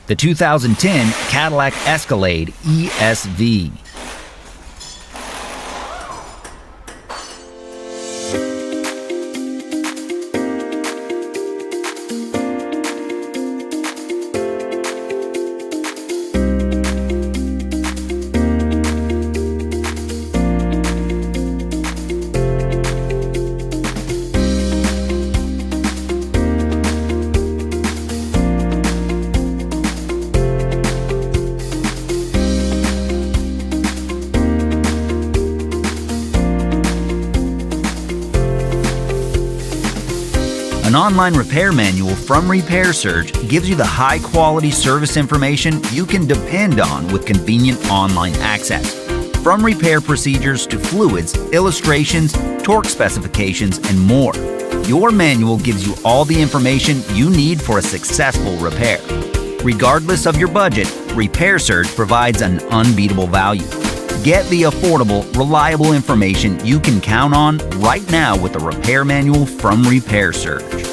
The 2010 Cadillac Escalade ESV. An online repair manual from Repair Surge gives you the high-quality service information you can depend on with convenient online access. From repair procedures to fluids, illustrations, torque specifications, and more, your manual gives you all the information you need for a successful repair. Regardless of your budget, Repair Surge provides an unbeatable value. Get the affordable, reliable information you can count on right now with the repair manual from Repair Surge.